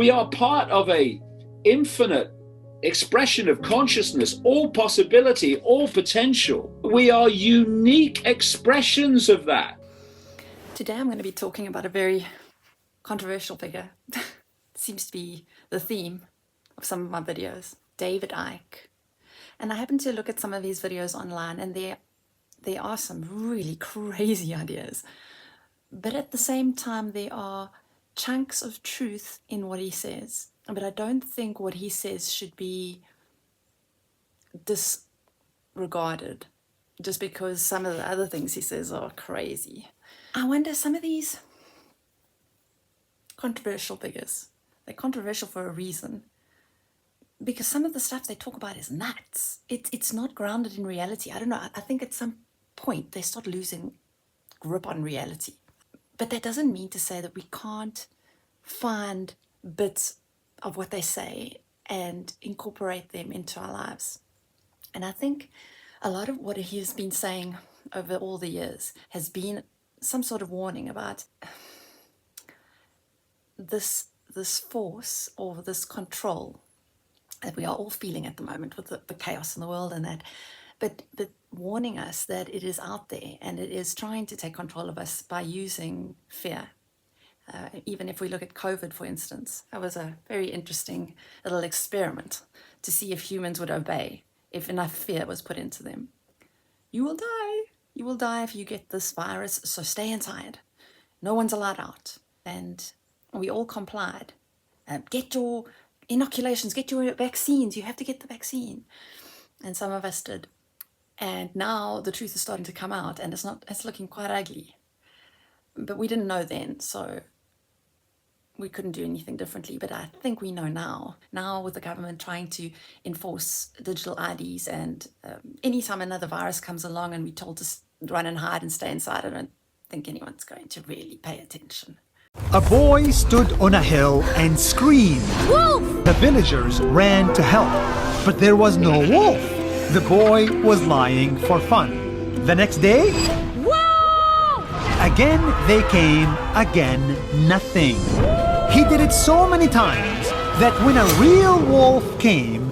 We are part of a infinite expression of consciousness, all possibility, all potential. We are unique expressions of that. Today I'm going to be talking about a very controversial figure. It seems to be the theme of some of my videos, David Icke. And I happened to look at some of his videos online, and there are some really crazy ideas. But at the same time, there are chunks of truth in what he says. But I don't think what he says should be disregarded just because some of the other things he says are crazy. I wonder, some of these controversial figures, they're controversial for a reason, because some of the stuff they talk about is nuts. It's not grounded in reality. I don't know. I think at some point they start losing grip on reality. But that doesn't mean to say that we can't find bits of what they say and incorporate them into our lives. And I think a lot of what he has been saying over all the years has been some sort of warning about this force or this control that we are all feeling at the moment with the chaos in the world and that, but warning us that it is out there and it is trying to take control of us by using fear. Even if we look at COVID, for instance, that was a very interesting little experiment to see if humans would obey if enough fear was put into them. You will die. You will die if you get this virus, so stay inside. No one's allowed out. And we all complied. Get your inoculations, get your vaccines. You have to get the vaccine. And some of us did. And now the truth is starting to come out, and it's looking quite ugly. But we didn't know then, so we couldn't do anything differently. But I think we know now with the government trying to enforce digital IDs, and anytime another virus comes along and we're told to run and hide and stay inside, I don't think anyone's going to really pay attention. A boy stood on a hill and screamed. Wolf! The villagers ran to help, but there was no wolf. The boy was lying for fun. The next day, Wolf! again they came, again nothing. He did it so many times that when a real wolf came,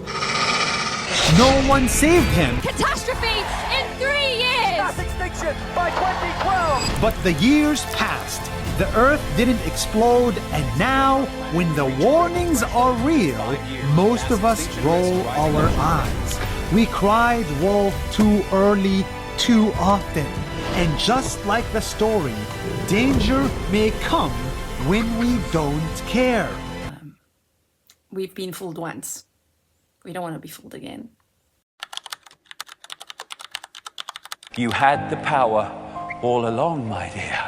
no one saved him. Catastrophe in 3 years! Mass extinction by 2012! But the years passed. The earth didn't explode, and now, when the warnings are real, most of us roll our eyes. We cried wolf too early, too often. And just like the story, danger may come when we don't care. We've been fooled once. We don't want to be fooled again. You had the power all along, my dear.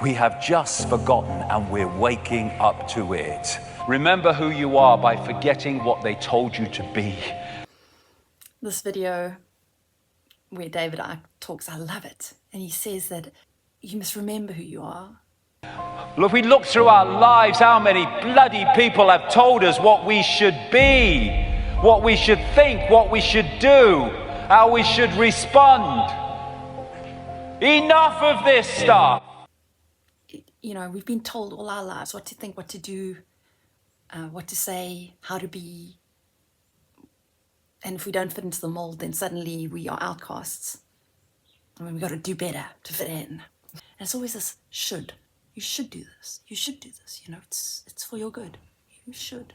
We have just forgotten, and we're waking up to it. Remember who you are by forgetting what they told you to be. This video where David Icke talks, I love it. And he says that you must remember who you are. Well, if we look through our lives, how many bloody people have told us what we should be, what we should think, what we should do, how we should respond. Enough of this stuff. You know, we've been told all our lives what to think, what to do, what to say, how to be. And if we don't fit into the mold, then suddenly we are outcasts. I mean, we've got to do better to fit in. And it's always this should. You should do this. You should do this. You know, it's for your good. You should.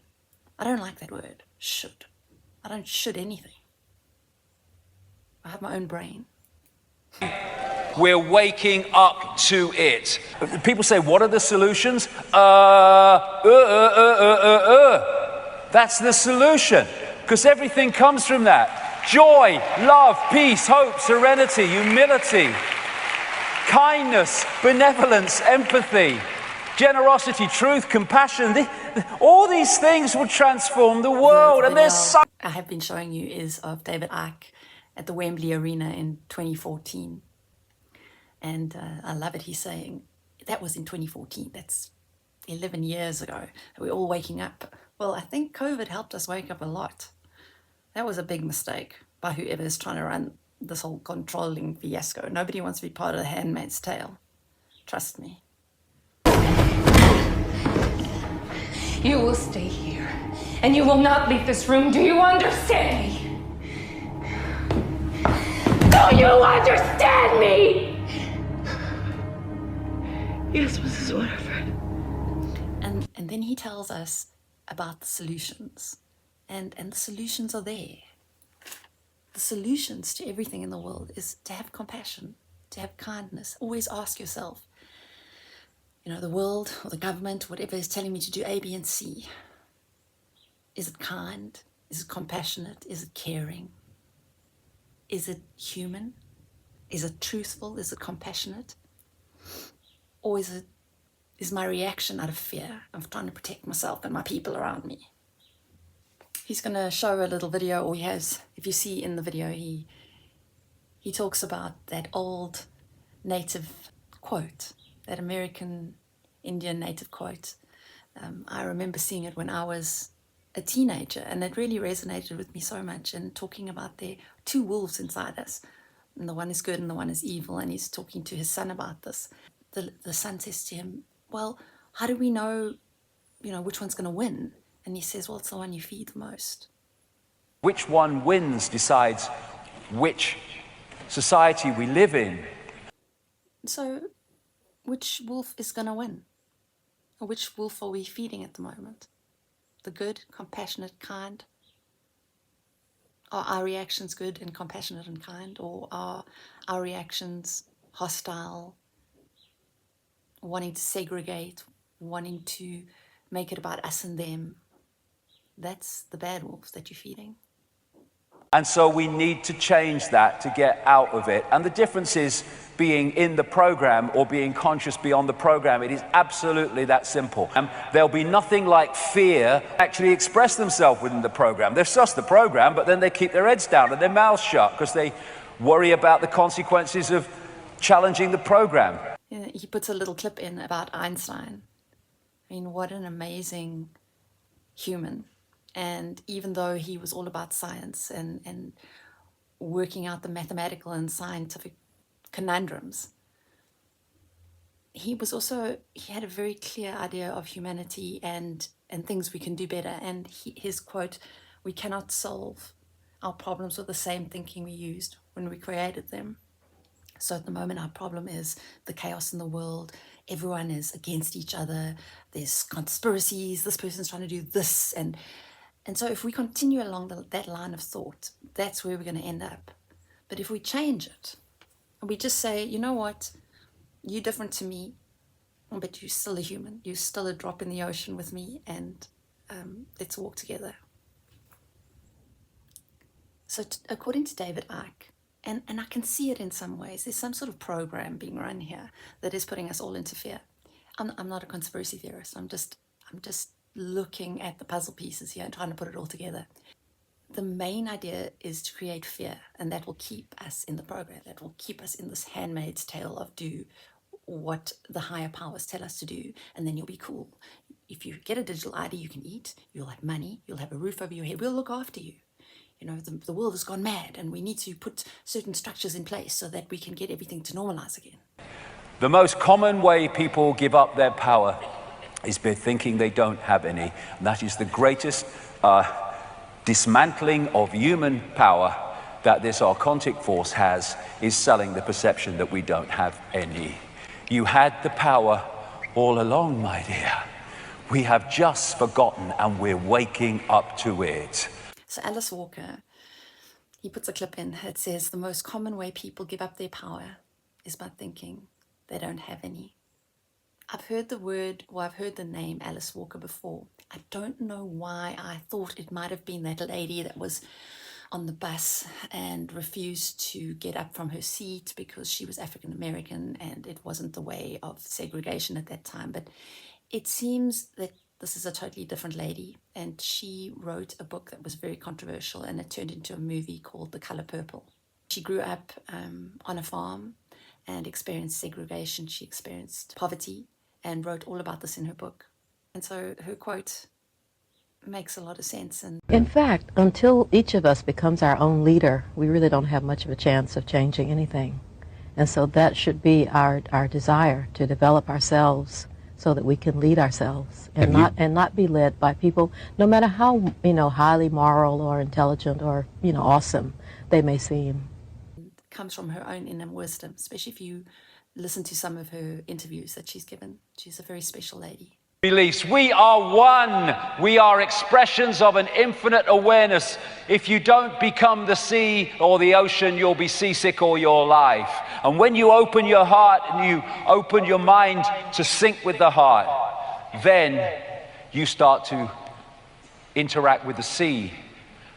I don't like that word, should. I don't should anything. I have my own brain. We're waking up to it. People say, what are the solutions? That's the solution, because everything comes from that. Joy, love, peace, hope, serenity, humility, kindness, benevolence, empathy, generosity, truth, compassion. All these things will transform the world. And there's so I have been showing you is of David Icke at the Wembley Arena in 2014. And I love it. He's saying, that was in 2014. That's 11 years ago. We're all waking up. Well, I think COVID helped us wake up a lot. That was a big mistake by whoever is trying to run this whole controlling fiasco. Nobody wants to be part of the Handmaid's Tale. Trust me. You will stay here, and you will not leave this room. Do you understand me? Do you understand me? Yes, Mrs. Waterford. And then he tells us about the solutions. And the solutions are there. The solutions to everything in the world is to have compassion, to have kindness. Always ask yourself, the world or the government, whatever is telling me to do A, B, and C. Is it kind? Is it compassionate? Is it caring? Is it human? Is it truthful? Is it compassionate? Or is my reaction out of fear of trying to protect myself and my people around me? He's going to show a little video, or he has, if you see in the video, he talks about that old native quote, that American Indian native quote. I remember seeing it when I was a teenager, and it really resonated with me so much, and talking about there are two wolves inside us, and the one is good and the one is evil, and he's talking to his son about this. The son says to him, well, how do we know, which one's going to win? And he says, well, it's the one you feed the most. Which one wins decides which society we live in. So, which wolf is going to win? Or which wolf are we feeding at the moment? The good, compassionate, kind? Are our reactions good and compassionate and kind? Or are our reactions hostile, wanting to segregate, wanting to make it about us and them? That's the bad wolves that you're feeding. And so we need to change that to get out of it. And the difference is being in the program or being conscious beyond the program. It is absolutely that simple. There'll be nothing like fear actually express themselves within the program. They're just the program, but then they keep their heads down and their mouths shut because they worry about the consequences of challenging the program. He puts a little clip in about Einstein. I mean, what an amazing human. And even though he was all about science and working out the mathematical and scientific conundrums, he had a very clear idea of humanity and things we can do better. And his quote, we cannot solve our problems with the same thinking we used when we created them. So at the moment, our problem is the chaos in the world. Everyone is against each other. There's conspiracies. This person's trying to do this. And so if we continue along that line of thought, that's where we're going to end up. But if we change it, and we just say, you know what, you're different to me, but you're still a human. You're still a drop in the ocean with me, and let's walk together. So according to David Icke, and I can see it in some ways, there's some sort of program being run here that is putting us all into fear. I'm not a conspiracy theorist. I'm just looking at the puzzle pieces here and trying to put it all together. The main idea is to create fear, and that will keep us in the program. That will keep us in this handmaid's tale of do what the higher powers tell us to do, and then you'll be cool. If you get a digital ID, you can eat, you'll have money, you'll have a roof over your head, we'll look after you. The world has gone mad, and we need to put certain structures in place so that we can get everything to normalize again. The most common way people give up their power is by thinking they don't have any. And that is the greatest dismantling of human power that this archontic force has, is selling the perception that we don't have any. You had the power all along, my dear. We have just forgotten, and we're waking up to it. So Alice Walker, he puts a clip in. It says, the most common way people give up their power is by thinking they don't have any. I've heard the name Alice Walker before. I don't know why I thought it might have been that lady that was on the bus and refused to get up from her seat because she was African American and it wasn't the way of segregation at that time. But it seems that this is a totally different lady, and she wrote a book that was very controversial, and it turned into a movie called The Color Purple. She grew up on a farm and experienced segregation. She experienced poverty and wrote all about this in her book. And so her quote makes a lot of sense. And in fact, until each of us becomes our own leader, we really don't have much of a chance of changing anything. And so that should be our desire, to develop ourselves so that we can lead ourselves and not be led by people, no matter how, highly moral or intelligent or, awesome they may seem. It comes from her own inner wisdom, especially if you listen to some of her interviews that she's given. She's a very special lady. Beliefs. We are one. We are expressions of an infinite awareness. If you don't become the sea or the ocean, you'll be seasick all your life. And when you open your heart and you open your mind to sync with the heart, then you start to interact with the sea.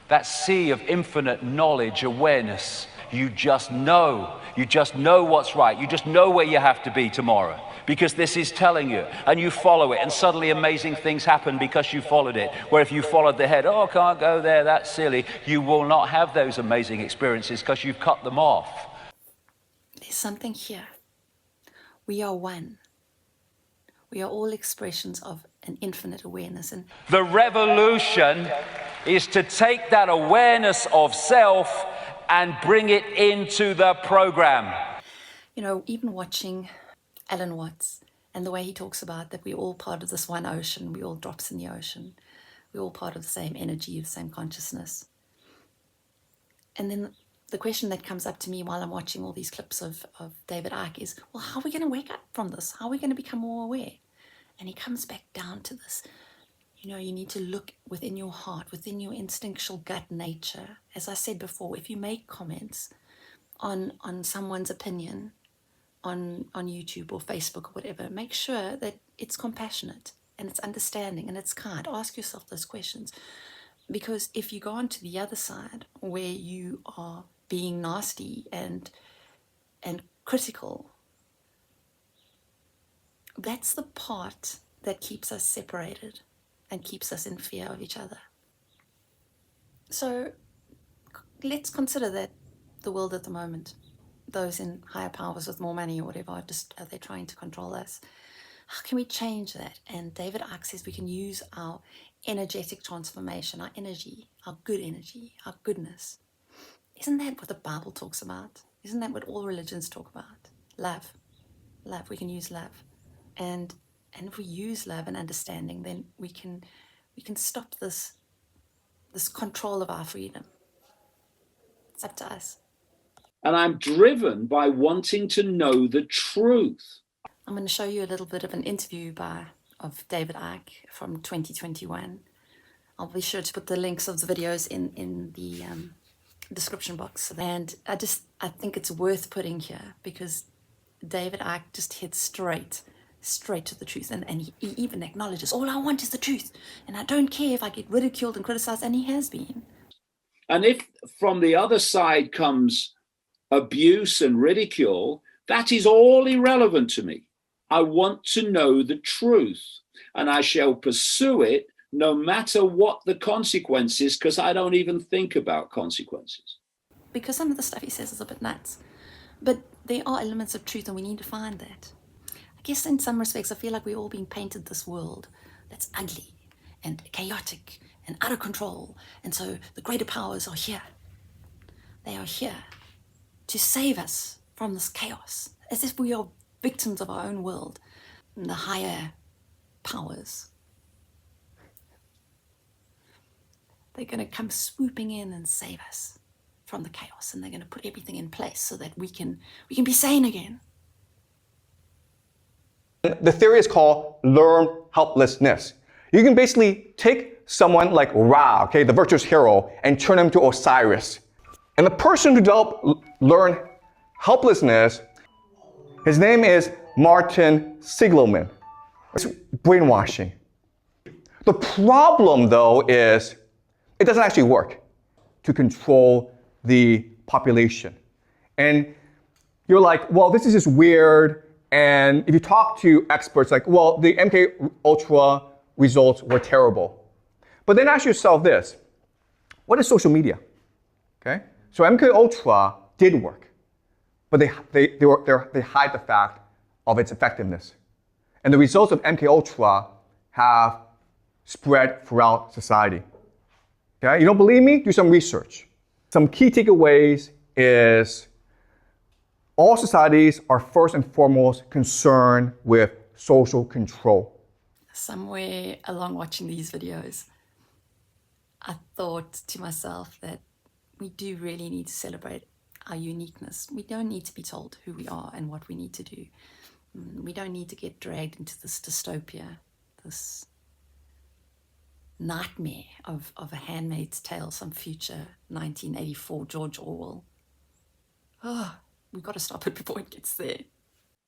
That sea of infinite knowledge, awareness. You just know. You just know what's right. You just know where you have to be tomorrow, because this is telling you, and you follow it, and suddenly amazing things happen because you followed it. Where if you followed the head, oh, can't go there, that's silly, you will not have those amazing experiences because you've cut them off. There's something here. We are one. We are all expressions of an infinite awareness. And the revolution is to take that awareness of self and bring it into the program. Even watching Alan Watts and the way he talks about that we're all part of this one ocean, we're all drops in the ocean, we're all part of the same energy, the same consciousness. And then the question that comes up to me while I'm watching all these clips of David Icke is, well, how are we going to wake up from this? How are we going to become more aware? And he comes back down to this. You need to look within your heart, within your instinctual gut nature. As I said before, if you make comments on someone's opinion on YouTube or Facebook or whatever, make sure that it's compassionate and it's understanding and it's kind. Ask yourself those questions. Because if you go on to the other side where you are being nasty and critical, that's the part that keeps us separated and keeps us in fear of each other. So let's consider that the world at the moment, those in higher powers with more money or whatever, are they trying to control us? How can we change that? And David Icke says we can use our energetic transformation, our energy, our good energy, our goodness. Isn't that what the Bible talks about? Isn't that what all religions talk about? Love. Love. We can use love. And if we use love and understanding, then we can stop this control of our freedom. It's up to us. And I'm driven by wanting to know the truth. I'm going to show you a little bit of an interview of David Icke from 2021. I'll be sure to put the links of the videos in the description box. And I think it's worth putting here because David Icke just hits straight to the truth. And he even acknowledges, all I want is the truth. And I don't care if I get ridiculed and criticized, and he has been. And if from the other side comes abuse and ridicule, that is all irrelevant to me. I want to know the truth, and I shall pursue it no matter what the consequences, because I don't even think about consequences. Because some of the stuff he says is a bit nuts. But there are elements of truth, and we need to find that. I guess in some respects, I feel like we're all being painted this world that's ugly and chaotic and out of control. And so the greater powers are here. They are here to save us from this chaos, as if we are victims of our own world. And the higher powers, they're going to come swooping in and save us from the chaos, and they're going to put everything in place so that we can be sane again. The theory is called learned helplessness. You can basically take someone like Ra, okay, the virtuous hero, and turn him to Osiris. And the person who developed learned helplessness, his name is Martin Seligman. It's brainwashing. The problem, though, is it doesn't actually work to control the population. And you're like, well, this is just weird. And if you talk to experts, like, well, the MK Ultra results were terrible. But then ask yourself this: what is social media? Okay, so MK Ultra did work, but they hide the fact of its effectiveness. And the results of MK Ultra have spread throughout society. Okay, you don't believe me? Do some research. Some key takeaways is all societies are first and foremost concerned with social control. Somewhere along watching these videos, I thought to myself that we do really need to celebrate our uniqueness. We don't need to be told who we are and what we need to do. We don't need to get dragged into this dystopia, this nightmare of A Handmaid's Tale, some future 1984 George Orwell. Oh, we've got to stop it before it gets there.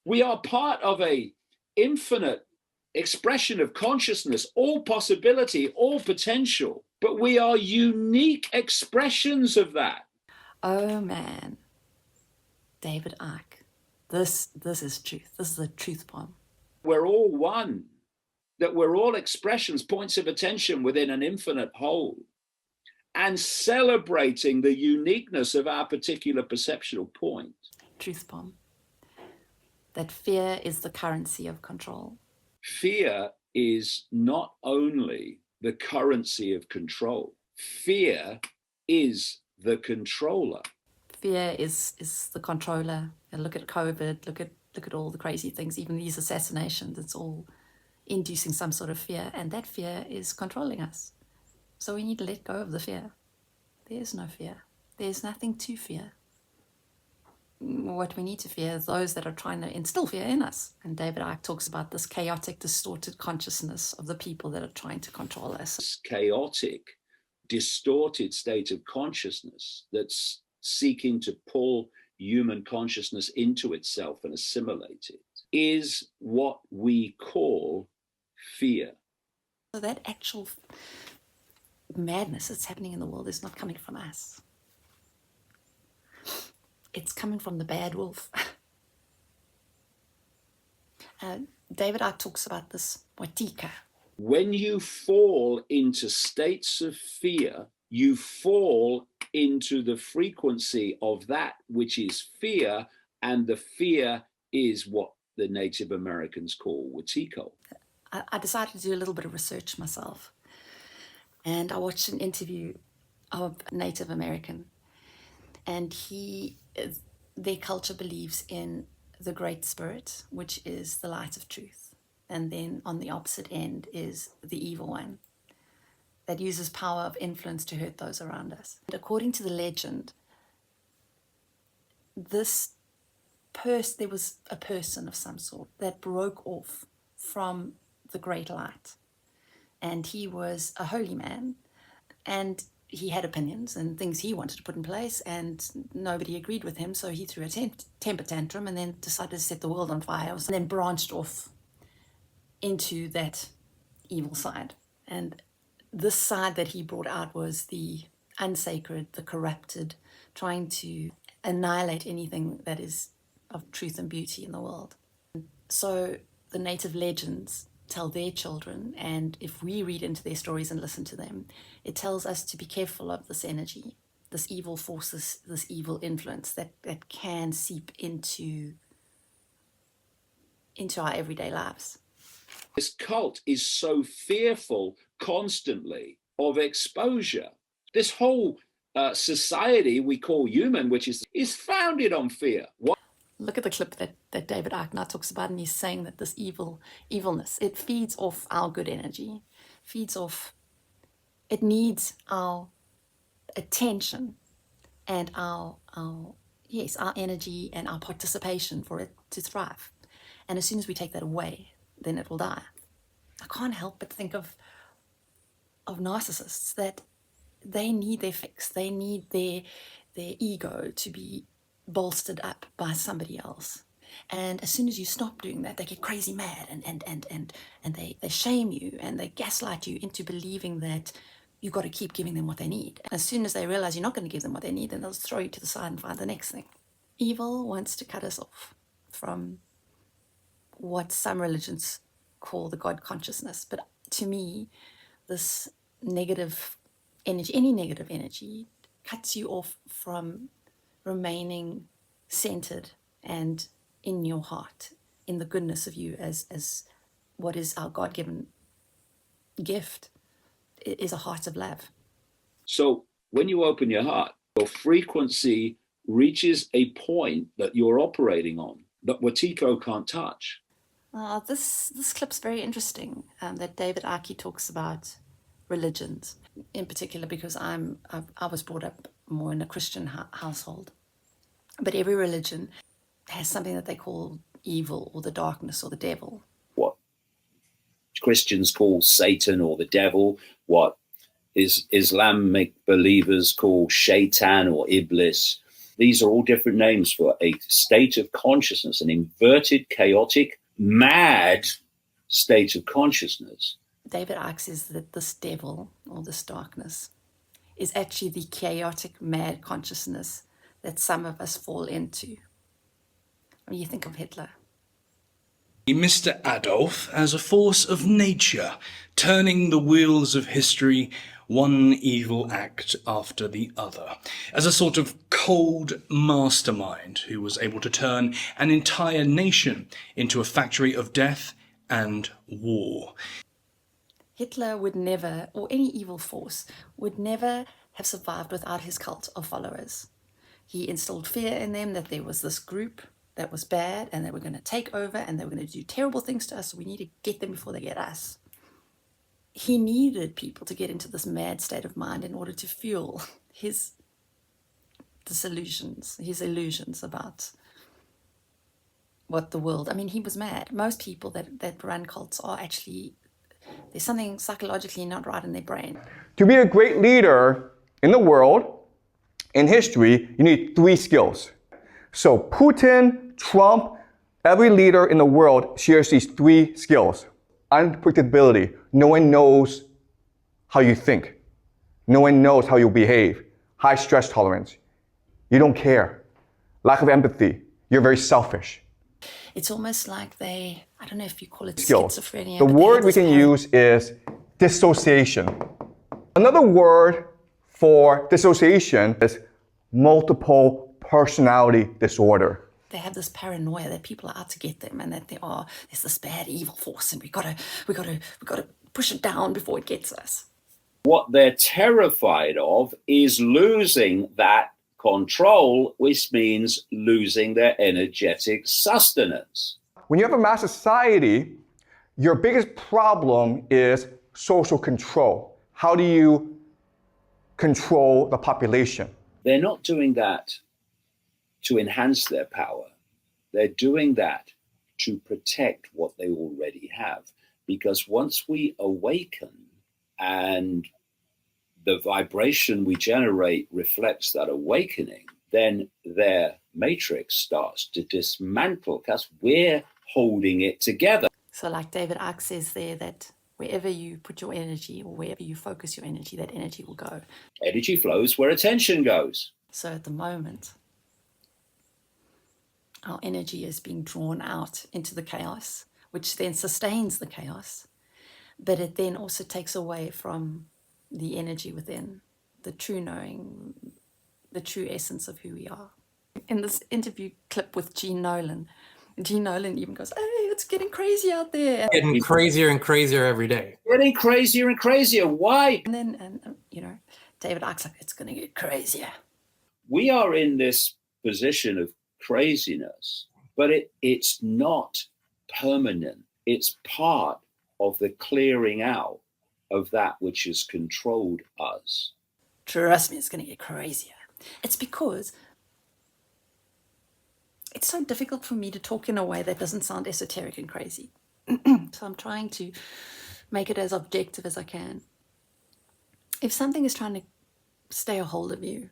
We are part of a infinite expression of consciousness, all possibility, all potential, but we are unique expressions of that. Oh man, David Icke, this is truth. This is a truth bomb. We're all one, that we're all expressions, points of attention within an infinite whole, and celebrating the uniqueness of our particular perceptual point. Truth bomb. That fear is the currency of control. Fear is not only the currency of control. Fear is the controller. Fear is the controller. And look at COVID, look at all the crazy things, even these assassinations, it's all inducing some sort of fear, and that fear is controlling us. So we need to let go of the fear. There is no fear. There's nothing to fear. What we need to fear is those that are trying to instill fear in us. And David Icke talks about this chaotic, distorted consciousness of the people that are trying to control us. This chaotic, distorted state of consciousness that's seeking to pull human consciousness into itself and assimilate it is what we call fear. So that actual madness that's happening in the world is not coming from us. It's coming from the bad wolf. David Icke talks about this watika. When you fall into states of fear, you fall into the frequency of that which is fear, and the fear is what the Native Americans call watiko. I decided to do a little bit of research myself, and I watched an interview of a Native American, and their culture believes in the Great Spirit, which is the light of truth, and then on the opposite end is the evil one that uses power of influence to hurt those around us. And according to the legend, there was a person of some sort that broke off from the great light, and he was a holy man, and he had opinions and things he wanted to put in place, and nobody agreed with him, so he threw a temper tantrum and then decided to set the world on fire, and then branched off into that evil side. And this side that he brought out was the unsacred, the corrupted, trying to annihilate anything that is of truth and beauty in the world. So the native legends tell their children, and if we read into their stories and listen to them, it tells us to be careful of this energy, this evil force, this evil influence that can seep into our everyday lives. This cult is so fearful constantly of exposure. This whole society we call human, which is founded on fear. Look at the clip that David Icke now talks about, and he's saying that this evilness, it feeds off our good energy, it needs our attention and our energy and our participation for it to thrive. And as soon as we take that away, then it will die. I can't help but think of narcissists that they need their fix. They need their ego to be bolstered up by somebody else. And as soon as you stop doing that, they get crazy mad and they shame you and they gaslight you into believing that you've got to keep giving them what they need. As soon as they realize you're not going to give them what they need, then they'll throw you to the side and find the next thing. Evil wants to cut us off from what some religions call the God consciousness. But to me, this negative energy, any negative energy, cuts you off from remaining centered and in your heart, in the goodness of you as what is our God-given gift, is a heart of love. So when you open your heart, your frequency reaches a point that you're operating on that Watiko can't touch. This clip's very interesting, that David Icke talks about religions, in particular because I was brought up more in a Christian household. But every religion has something that they call evil or the darkness or the devil. What Christians call Satan or the devil, what Islamic believers call Shaitan or Iblis. These are all different names for a state of consciousness, an inverted, chaotic, mad state of consciousness. David Icke says that this devil or this darkness is actually the chaotic, mad consciousness that some of us fall into. I mean, you think of Hitler. Mr. Adolf as a force of nature, turning the wheels of history one evil act after the other, as a sort of cold mastermind who was able to turn an entire nation into a factory of death and war. Hitler would never, or any evil force, would never have survived without his cult of followers. He instilled fear in them that there was this group that was bad and they were going to take over and they were going to do terrible things to us, so we need to get them before they get us. He needed people to get into this mad state of mind in order to fuel his illusions about what the world... I mean, he was mad. Most people that run cults are actually... There's something psychologically not right in their brain. To be a great leader in the world, in history, you need 3 skills. So Putin, Trump, every leader in the world shares these 3 skills. Unpredictability. No one knows how you think. No one knows how you behave. High stress tolerance. You don't care. Lack of empathy. You're very selfish. It's almost like I don't know if you call it skills. Schizophrenia. The word we can use is dissociation. Another word for dissociation is multiple personality disorder. They have this paranoia that people are out to get them and that there's this bad evil force and we gotta push it down before it gets us. What they're terrified of is losing that control, which means losing their energetic sustenance. When you have a mass society, your biggest problem is social control. How do you control the population? They're not doing that to enhance their power. They're doing that to protect what they already have. Because once we awaken and the vibration we generate reflects that awakening, then their matrix starts to dismantle because we're holding it together. So like David Icke says there, that wherever you put your energy or wherever you focus your energy, that energy will go. Energy flows where attention goes. So at the moment, our energy is being drawn out into the chaos, which then sustains the chaos, but it then also takes away from the energy within, the true knowing, the true essence of who we are. In this interview clip with Gene Nolan even goes, "Hey, it's getting crazy out there." Getting crazier and crazier every day. Getting crazier and crazier. Why? And then, David Icke's like, it's going to get crazier. We are in this position of craziness, but it's not permanent. It's part of the clearing out of that which has controlled us. Trust me, it's going to get crazier. It's because it's so difficult for me to talk in a way that doesn't sound esoteric and crazy. So I'm trying to make it as objective as I can. If something is trying to stay a hold of you,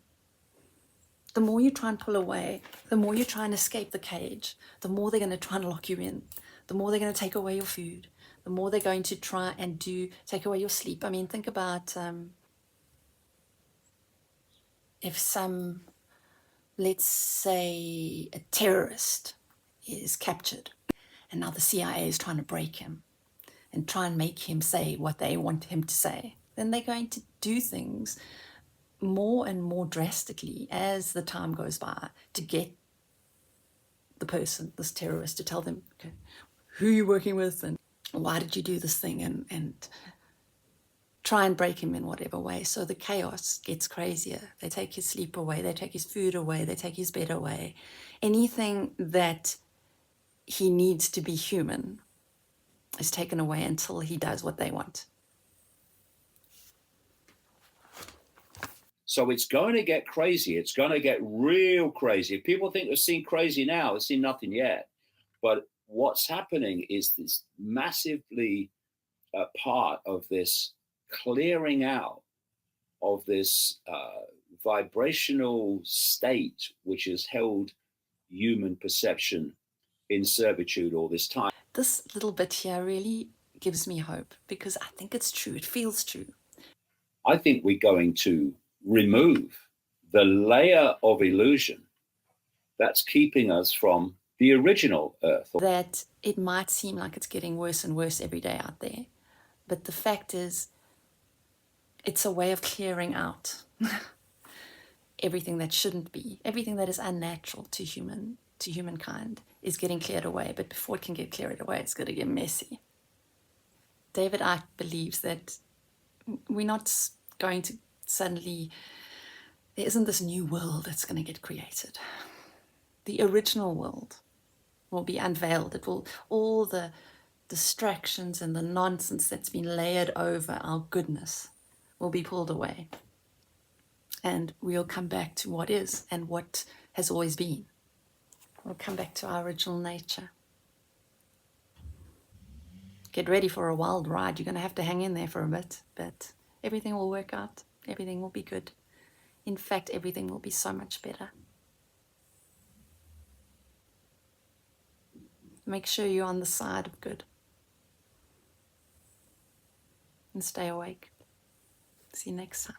the more you try and pull away, the more you try and escape the cage, the more they're going to try and lock you in, the more they're going to take away your food, the more they're going to try and take away your sleep. I mean, think about if some, let's say, a terrorist is captured and now the CIA is trying to break him and try and make him say what they want him to say, then they're going to do things more and more drastically as the time goes by to get the person, this terrorist, to tell them, okay, who are you working with and why did you do this thing, and try and break him in whatever way. So the chaos gets crazier. They take his sleep away, they take his food away, they take his bed away. Anything that he needs to be human, is taken away until he does what they want. So it's going to get crazy. It's going to get real crazy. If people think they've seen crazy now, they've seen nothing yet. But what's happening is this massively part of this clearing out of this vibrational state which has held human perception in servitude all this time. This little bit here really gives me hope because I think it's true. It feels true. I think we're going to remove the layer of illusion that's keeping us from the original Earth. That it might seem like it's getting worse and worse every day out there, but the fact is, it's a way of clearing out everything that shouldn't be, everything that is unnatural to humankind is getting cleared away. But before it can get cleared away, it's going to get messy. David Icke believes that we're not going to suddenly, there isn't this new world that's going to get created. The original world will be unveiled. It will, all the distractions and the nonsense that's been layered over our goodness will be pulled away. And we'll come back to what is and what has always been. We'll come back to our original nature. Get ready for a wild ride. You're going to have to hang in there for a bit, but everything will work out. Everything will be good. In fact, everything will be so much better. Make sure you're on the side of good. And stay awake. See you next time.